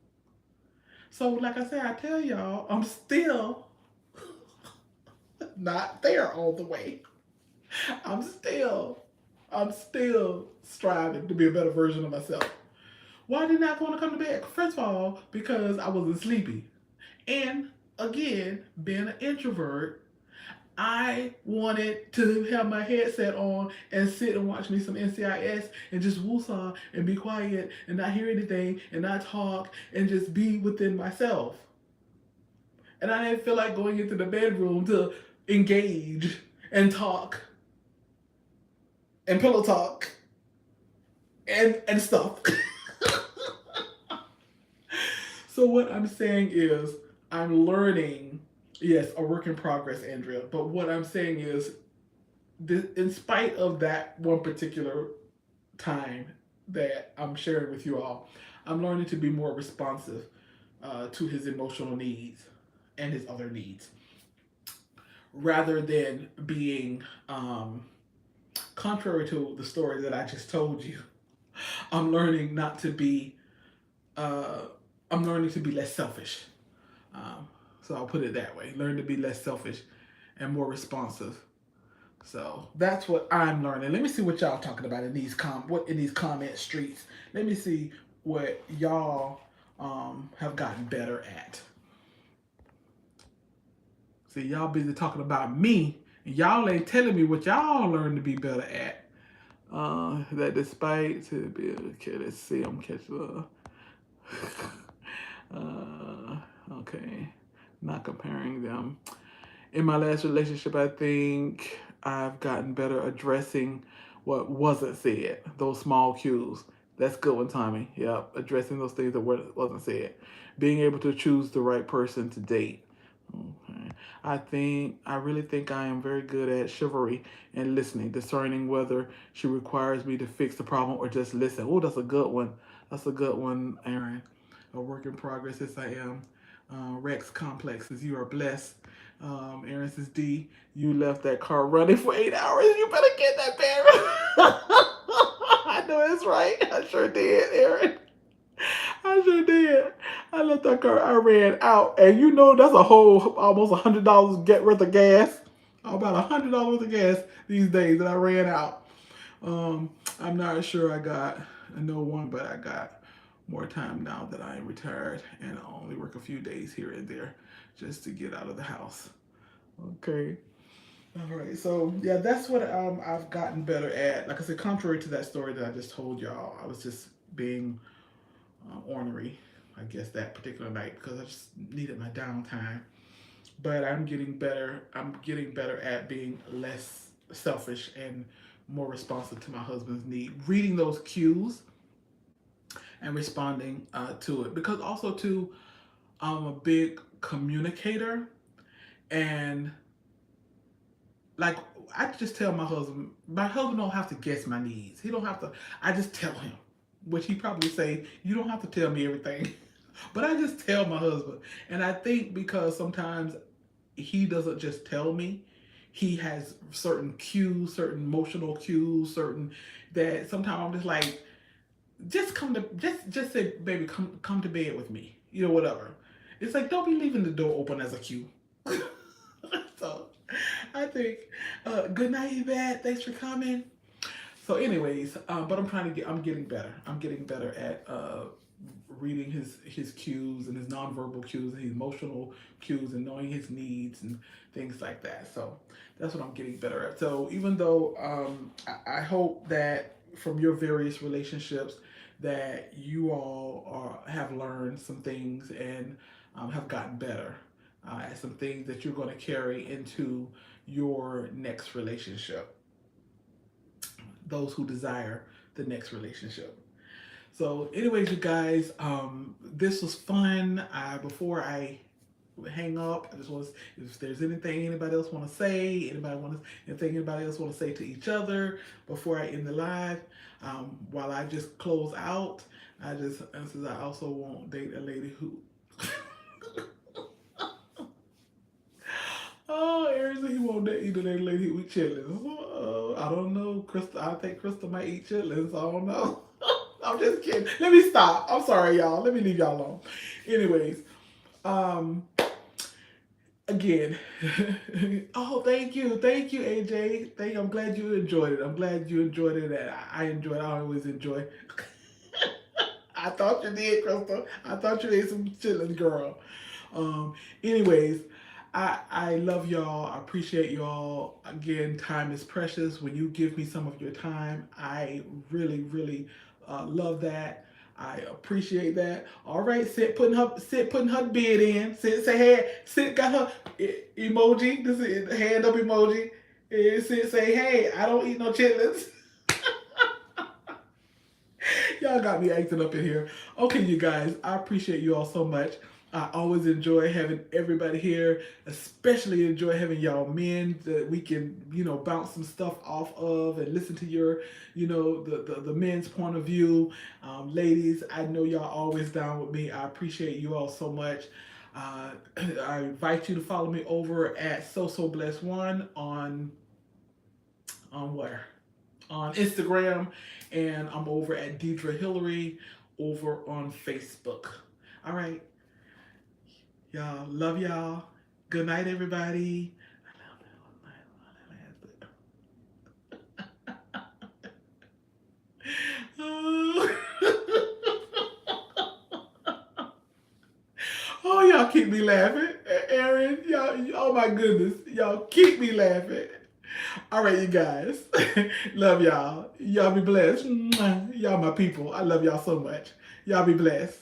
A: So, like I said, I tell y'all, I'm still not there all the way. I'm still, I'm still striving to be a better version of myself. Why did I want to come to bed? First of all, because I wasn't sleepy. And again, being an introvert, I wanted to have my headset on and sit and watch me some NCIS and just woosah and be quiet and not hear anything and not talk and just be within myself. And I didn't feel like going into the bedroom to engage and talk and pillow talk and stuff. So what I'm saying is I'm learning, yes, a work in progress, Andrea, but what I'm saying is this, in spite of that one particular time that I'm sharing with you all, I'm learning to be more responsive to his emotional needs and his other needs rather than being contrary to the story that I just told you. I'm learning not to be uh, I'm learning to be less selfish. So I'll put it that way. Learn to be less selfish and more responsive. So that's what I'm learning. Let me see what y'all talking about in these in these comment streets. Let me see what y'all have gotten better at. See, y'all busy talking about me, and y'all ain't telling me what y'all learned to be better at. That despite to be okay, let's see, I'm catching okay, not comparing them. In my last relationship, I think I've gotten better addressing what wasn't said, those small cues. That's good one, Tommy. Yep, addressing those things that wasn't said. Being able to choose the right person to date. Okay. I really think I am very good at chivalry and listening, discerning whether she requires me to fix the problem or just listen. Oh, that's a good one. That's a good one, Aaron. A work in progress, yes, I am. Rex Complexes, you are blessed. Aaron says, D, you left that car running for 8 hours. You better get that battery. I know it's right. I sure did, Aaron. I sure did. I left that car. I ran out, and you know that's a whole almost $100 get worth of gas. About $100 worth of gas these days that I ran out. I'm not sure I got no one, but I got more time now that I am retired and I only work a few days here and there just to get out of the house. Okay. All right. So yeah, that's what I've gotten better at. Like I said, contrary to that story that I just told y'all, I was just being ornery, I guess, that particular night because I just needed my downtime. But I'm getting better. I'm getting better at being less selfish and more responsive to my husband's need. Reading those cues and responding to it. Because also too, I'm a big communicator, and like I just tell my husband. My husband don't have to guess my needs. He don't have to. I just tell him, which he probably say, "You don't have to tell me everything," but I just tell my husband. And I think because sometimes he doesn't just tell me, he has certain cues, certain emotional cues, certain that sometimes I'm just like, just say, baby, come to bed with me, whatever. It's like, don't be leaving the door open as a cue. So I think good night, Yvette, thanks for coming. So anyways, but I'm getting better. I'm getting better at reading his cues and his nonverbal cues and his emotional cues and knowing his needs and things like that. So that's what I'm getting better at. So even though I hope that from your various relationships that you all have learned some things and have gotten better at some things that you're going to carry into your next relationship. those who desire the next relationship. So, anyways, you guys, this was fun. Before I hang up, I just want to, if there's anything anybody else want to say, anything anybody else want to say to each other before I end the live, while I just close out, since I also won't date a lady who. Oh, Aaron said he won't date either lady who eat chitlins. I don't know, Krista. I think Krista might eat chitlins. I don't know. I'm just kidding. Let me stop. I'm sorry, y'all. Let me leave y'all alone. Anyways, um, again, oh, thank you, AJ. Thank you. I'm glad you enjoyed it. I'm glad you enjoyed it. And I enjoyed it. I always enjoy. I thought you did, Crystal. I thought you ate some chitlins, girl. Anyways, I love y'all. I appreciate y'all. Again, time is precious. When you give me some of your time, I really, really love that. I appreciate that. All right, Sit putting her bid in. Sit say hey. Sit got her emoji. This is the hand up emoji. And Sit say hey. I don't eat no chitlins. Y'all got me acting up in here. Okay, you guys, I appreciate you all so much. I always enjoy having everybody here, especially enjoy having y'all men that we can, bounce some stuff off of and listen to your, the men's point of view. Ladies, I know y'all always down with me. I appreciate you all so much. I invite you to follow me over at SoSoBlessed1 on where? On Instagram, and I'm over at Deidre Hillary over on Facebook. All right. Y'all, love y'all. Good night, everybody. Oh, y'all keep me laughing. Aaron, y'all, oh my goodness. Y'all keep me laughing. All right, you guys. Love y'all. Y'all be blessed. Y'all my people. I love y'all so much. Y'all be blessed.